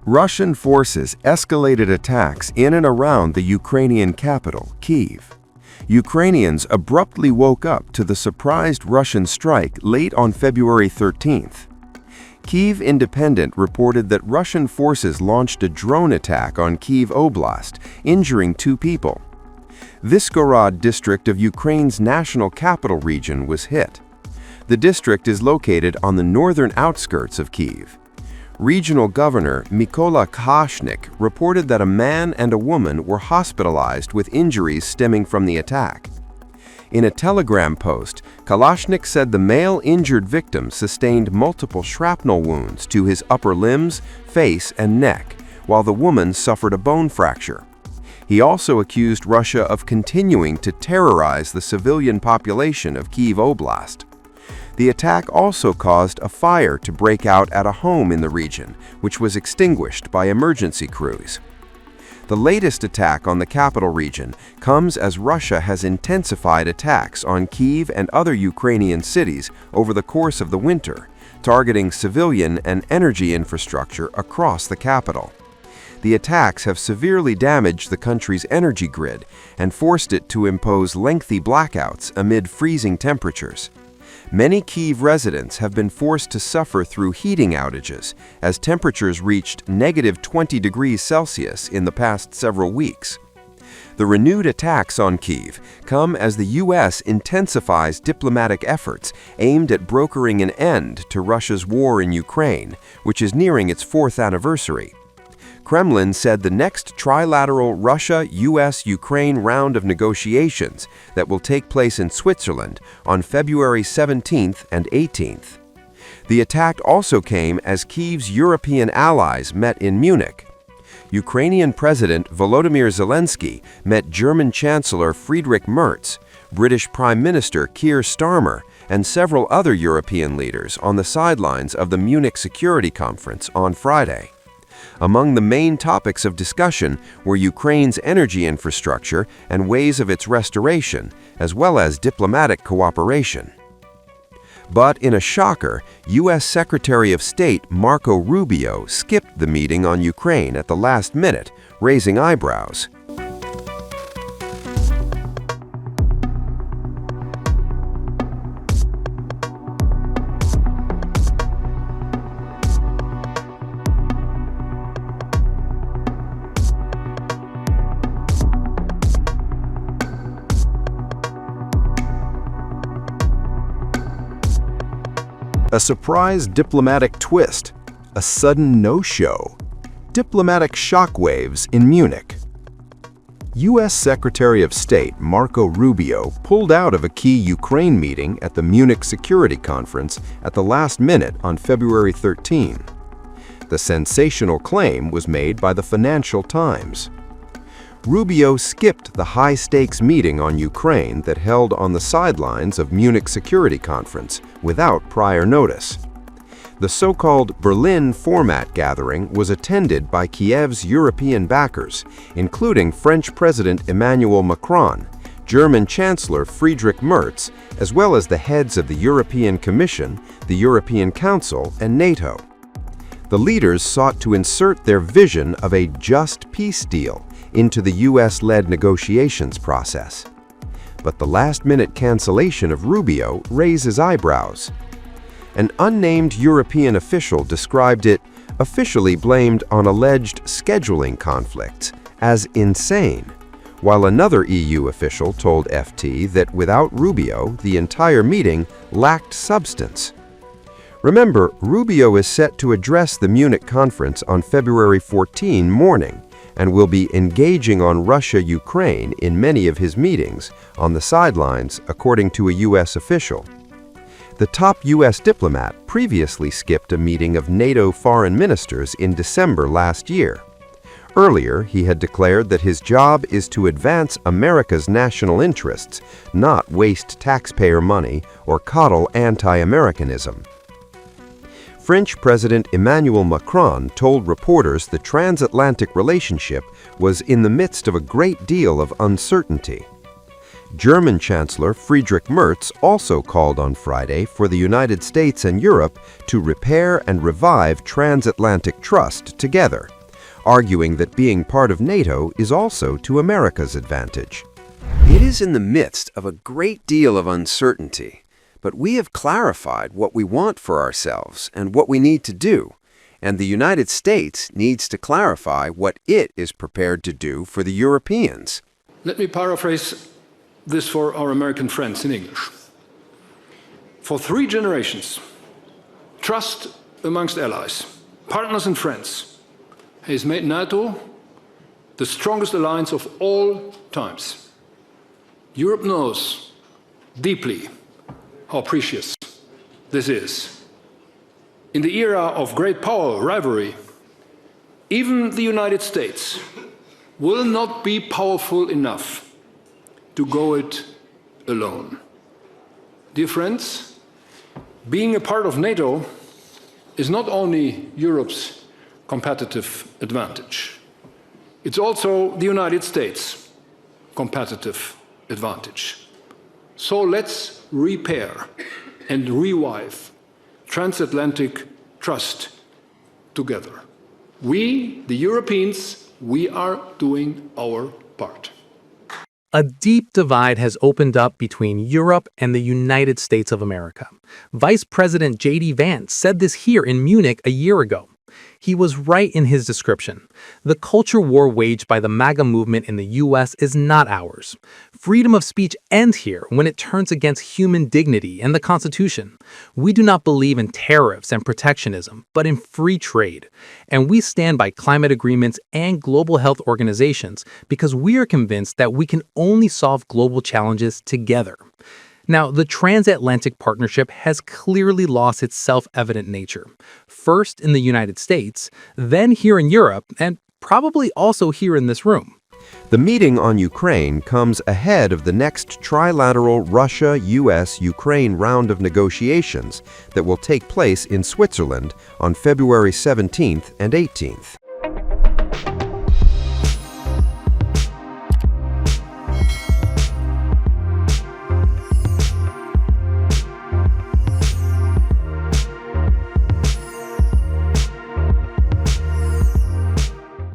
Russian forces escalated attacks in and around the Ukrainian capital, Kyiv. Ukrainians abruptly woke up to the surprised Russian strike late on February 13th. Kyiv Independent reported that Russian forces launched a drone attack on Kyiv Oblast, injuring 2 people. Vyshhorod district of Ukraine's national capital region was hit. The district is located on the northern outskirts of Kyiv. Regional Governor Mykola Kalashnyk reported that a man and a woman were hospitalized with injuries stemming from the attack. In a Telegram post, Kalashnyk said the male injured victim sustained multiple shrapnel wounds to his upper limbs, face, and neck, while the woman suffered a bone fracture. He also accused Russia of continuing to terrorize the civilian population of Kyiv Oblast. The attack also caused a fire to break out at a home in the region, which was extinguished by emergency crews. The latest attack on the capital region comes as Russia has intensified attacks on Kyiv and other Ukrainian cities over the course of the winter, targeting civilian and energy infrastructure across the capital. The attacks have severely damaged the country's energy grid and forced it to impose lengthy blackouts amid freezing temperatures. Many Kyiv residents have been forced to suffer through heating outages as temperatures reached -20 degrees Celsius in the past several weeks. The renewed attacks on Kyiv come as the U.S. intensifies diplomatic efforts aimed at brokering an end to Russia's war in Ukraine, which is nearing its 4th anniversary. Kremlin said the next trilateral Russia-US-Ukraine round of negotiations that will take place in Switzerland on February 17th and 18th. The attack also came as Kyiv's European allies met in Munich. Ukrainian President Volodymyr Zelensky met German Chancellor Friedrich Merz, British Prime Minister Keir Starmer, and several other European leaders on the sidelines of the Munich Security Conference on Friday. Among the main topics of discussion were Ukraine's energy infrastructure and ways of its restoration, as well as diplomatic cooperation. But in a shocker, U.S. Secretary of State Marco Rubio skipped the meeting on Ukraine at the last minute, raising eyebrows. A surprise diplomatic twist, a sudden no-show, diplomatic shockwaves in Munich. U.S. Secretary of State Marco Rubio pulled out of a key Ukraine meeting at the Munich Security Conference at the last minute on February 13. The sensational claim was made by the Financial Times. Rubio skipped the high-stakes meeting on Ukraine that held on the sidelines of Munich Security Conference without prior notice. The so-called Berlin format gathering was attended by Kyiv's European backers, including French President Emmanuel Macron, German Chancellor Friedrich Merz, as well as the heads of the European Commission, the European Council, and NATO. The leaders sought to insert their vision of a just peace deal into the U.S.-led negotiations process. But the last-minute cancellation of Rubio raises eyebrows. An unnamed European official described it, officially blamed on alleged scheduling conflicts, as insane, while another EU official told FT that without Rubio, the entire meeting lacked substance. Remember, Rubio is set to address the Munich conference on February 14 morning, and will be engaging on Russia-Ukraine in many of his meetings on the sidelines, according to a U.S. official. The top U.S. diplomat previously skipped a meeting of NATO foreign ministers in December last year. Earlier, he had declared that his job is to advance America's national interests, not waste taxpayer money or coddle anti-Americanism. French President Emmanuel Macron told reporters the transatlantic relationship was in the midst of a great deal of uncertainty. German Chancellor Friedrich Merz also called on Friday for the United States and Europe to repair and revive transatlantic trust together. arguing that being part of NATO is also to America's advantage. It is in the midst of a great deal of uncertainty, but we have clarified what we want for ourselves and what we need to do, and the United States needs to clarify what it is prepared to do for the Europeans. Let me paraphrase this for our American friends in English. For 3 generations, trust amongst allies, partners and friends has made NATO the strongest alliance of all times. Europe knows deeply how precious this is. In the era of great power rivalry, even the United States will not be powerful enough to go it alone. Dear friends, being a part of NATO is not only Europe's competitive advantage, it's also the United States' competitive advantage. So let's repair and revive transatlantic trust together. We, the Europeans, we are doing our part. A deep divide has opened up between Europe and the United States of America. Vice President J.D. Vance said this here in Munich a year ago. He was right in his description. The culture war waged by the MAGA movement in the U.S. is not ours. Freedom of speech ends here when it turns against human dignity and the Constitution. We do not believe in tariffs and protectionism, but in free trade. And we stand by climate agreements and global health organizations because we are convinced that we can only solve global challenges together. Now, the transatlantic partnership has clearly lost its self-evident nature. First in the United States, then here in Europe, and probably also here in this room. The meeting on Ukraine comes ahead of the next trilateral Russia-US-Ukraine round of negotiations that will take place in Switzerland on February 17th and 18th.